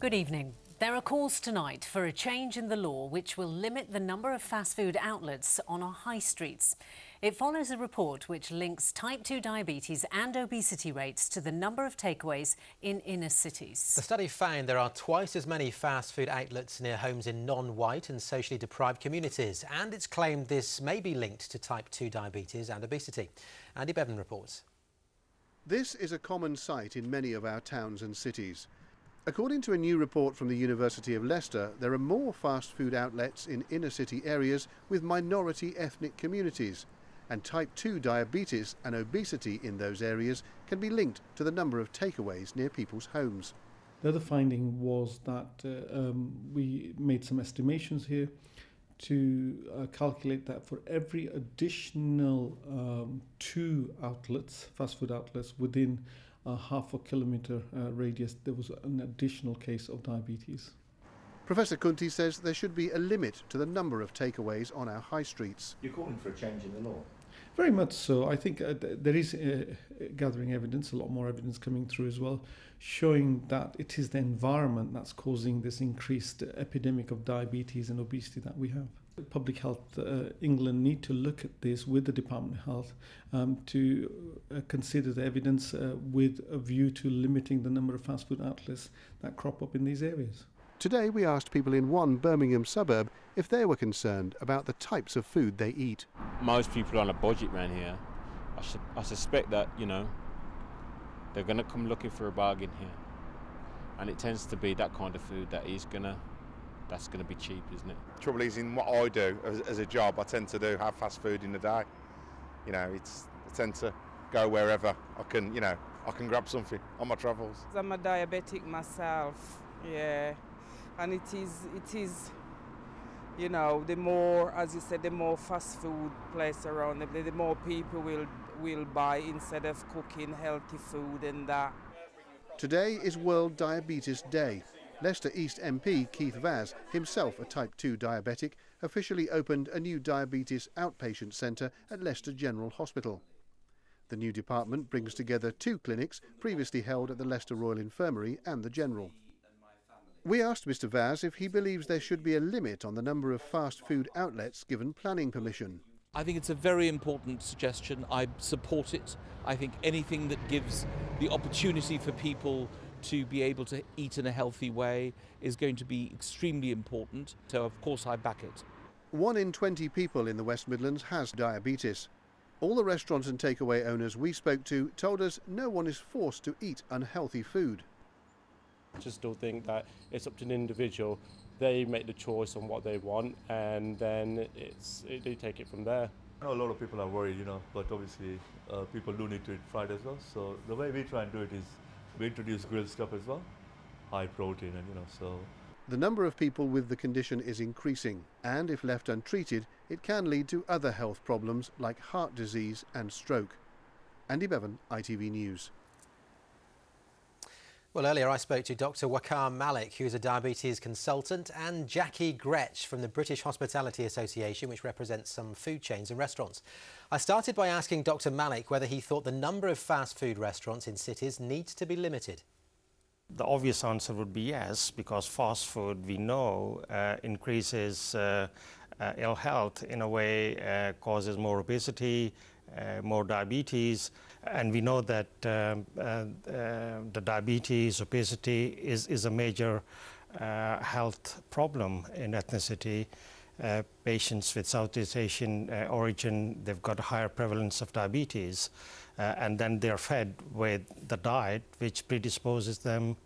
Good evening. There are calls tonight for a change in the law which will limit the number of fast food outlets on our high streets. It follows a report which links type 2 diabetes and obesity rates to the number of takeaways in inner cities. The study found there are twice as many fast food outlets near homes in non-white and socially deprived communities, and it's claimed this may be linked to type 2 diabetes and obesity. Andy Bevan reports. This is a common sight in many of our towns and cities. According to a new report from the University of Leicester, there are more fast food outlets in inner city areas with minority ethnic communities, and type 2 diabetes and obesity in those areas can be linked to the number of takeaways near people's homes. The other finding was that we made some estimations here to calculate that for every additional 2 outlets, fast food outlets, within a half a kilometre radius, there was an additional case of diabetes. Professor Khunti says there should be a limit to the number of takeaways on our high streets. You're calling for a change in the law? Very much so. I think there is gathering evidence, a lot more evidence coming through as well, showing that it is the environment that's causing this increased epidemic of diabetes and obesity that we have. Public Health England need to look at this with the Department of Health to consider the evidence with a view to limiting the number of fast food outlets that crop up in these areas. Today we asked people in one Birmingham suburb if they were concerned about the types of food they eat. Most people are on a budget around here. I suspect that, they're going to come looking for a bargain here. And it tends to be that kind of food that's going to be cheap, isn't it? Trouble is, in what I do as a job, I tend to have fast food in the day. I tend to go wherever I can I can grab something on my travels. I'm a diabetic myself, yeah. And it is, the more, as you said, the more fast food place around, the more people will buy instead of cooking healthy food and that. Today is World Diabetes Day. Leicester East MP Keith Vaz, himself a type 2 diabetic, officially opened a new diabetes outpatient centre at Leicester General Hospital. The new department brings together 2 clinics previously held at the Leicester Royal Infirmary and the General. We asked Mr Vaz if he believes there should be a limit on the number of fast food outlets given planning permission. I think it's a very important suggestion. I support it. I think anything that gives the opportunity for people to be able to eat in a healthy way is going to be extremely important. So, of course, I back it. 1 in 20 people in the West Midlands has diabetes. All the restaurants and takeaway owners we spoke to told us no one is forced to eat unhealthy food. I just don't think that it's up to an individual. They make the choice on what they want, and then they take it from there. I know a lot of people are worried, but obviously people do need to eat fried as well. So the way we try and do it is we introduce grilled stuff as well, high protein, and so. The number of people with the condition is increasing, and if left untreated, it can lead to other health problems like heart disease and stroke. Andy Bevan, ITV News. Well, earlier I spoke to Dr. WAQAR Malik, who is a diabetes consultant, and Jackie Gretsch from the British Hospitality Association, which represents some food chains and restaurants. I started by asking Dr. Malik whether he thought the number of fast food restaurants in cities needs to be limited. The obvious answer would be yes, because fast food, we know, increases ill health in a way, causes more obesity, more diabetes, and we know that the diabetes, obesity is a major health problem in ethnicity. Patients with Southeast Asian origin, they've got a higher prevalence of diabetes, and then they're fed with the diet which predisposes them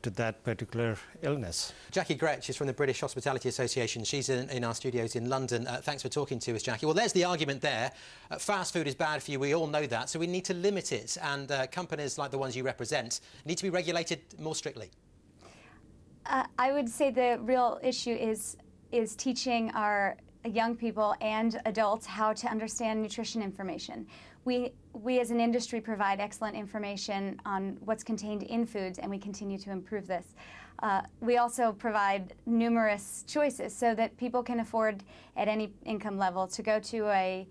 to that particular illness. Jackie Gretsch is from the British Hospitality Association. She's in our studios in London. Thanks for talking to us, Jackie. Well, there's the argument there. Fast food is bad for you. We all know that. So we need to limit it. And companies like the ones you represent need to be regulated more strictly. I would say the real issue is teaching our young people and adults how to understand nutrition information. We as an industry provide excellent information on what's contained in foods, and we continue to improve this. We also provide numerous choices so that people can afford at any income level to go to a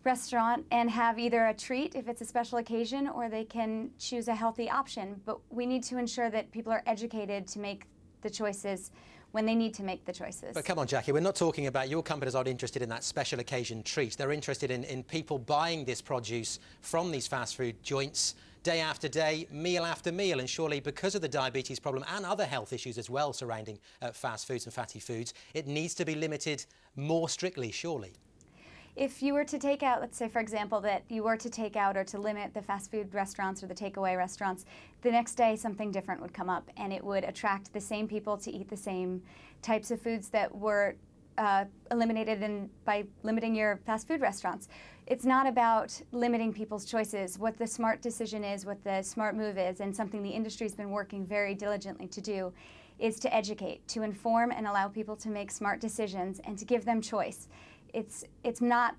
restaurant and have either a treat if it's a special occasion, or they can choose a healthy option. But we need to ensure that people are educated to make the choices when they need to make the choices. But come on, Jackie, we're not talking about your companies aren't interested in that special occasion treat. They're interested in people buying this produce from these fast food joints day after day, meal after meal. And surely because of the diabetes problem and other health issues as well surrounding fast foods and fatty foods, it needs to be limited more strictly, surely. If you were to take out, let's say, for example, that you were to take out or to limit the fast food restaurants or the takeaway restaurants, the next day something different would come up, and it would attract the same people to eat the same types of foods that were eliminated by limiting your fast food restaurants. It's not about limiting people's choices. What the smart decision is, what the smart move is, and something the industry's been working very diligently to do, is to educate, to inform and allow people to make smart decisions and to give them choice. It's not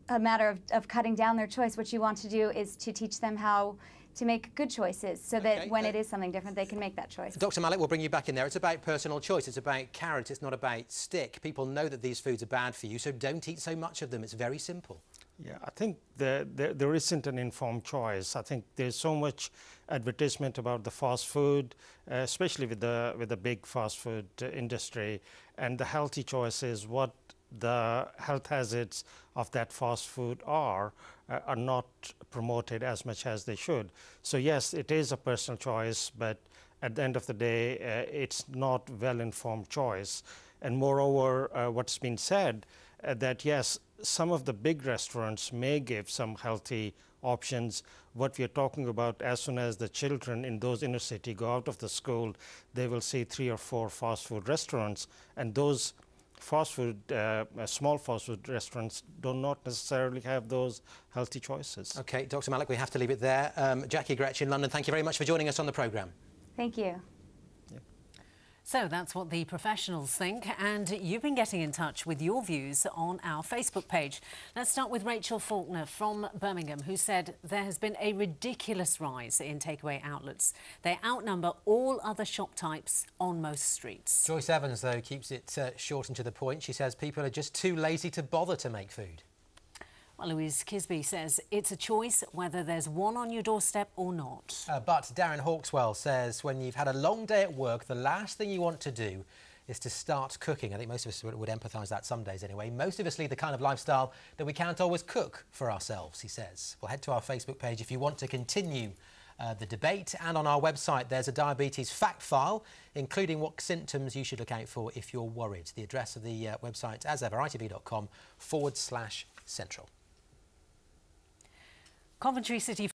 a matter of cutting down their choice. What you want to do is to teach them how to make good choices so that when it is something different, they can make that choice. Dr. Malik, we'll bring you back in there. It's about personal choice. It's about carrot. It's not about stick. People know that these foods are bad for you, so don't eat so much of them. It's very simple. Yeah, I think there isn't an informed choice. I think there's so much advertisement about the fast food, especially with the big fast food industry, and the healthy choices, what the health hazards of that fast food are not promoted as much as they should. So yes, it is a personal choice, but at the end of the day, it's not well-informed choice. And moreover, what's been said, that yes, some of the big restaurants may give some healthy options. What we are talking about, as soon as the children in those inner city go out of the school, they will see 3 or 4 fast food restaurants, and those fast food, small fast food restaurants do not necessarily have those healthy choices. OK, Dr. Malik, we have to leave it there. Jackie Gretsch in London, thank you very much for joining us on the programme. Thank you. So that's what the professionals think, and you've been getting in touch with your views on our Facebook page. Let's start with Rachel Faulkner from Birmingham, who said there has been a ridiculous rise in takeaway outlets. They outnumber all other shop types on most streets. Joyce Evans, though, keeps it short and to the point. She says people are just too lazy to bother to make food. Well, Louise Kisby says it's a choice whether there's one on your doorstep or not. But Darren Hawkswell says when you've had a long day at work, the last thing you want to do is to start cooking. I think most of us would empathise that some days anyway. Most of us lead the kind of lifestyle that we can't always cook for ourselves, he says. Well, head to our Facebook page if you want to continue the debate, and on our website there's a diabetes fact file including what symptoms you should look out for if you're worried. The address of the website, as ever, itv.com/central. Coventry City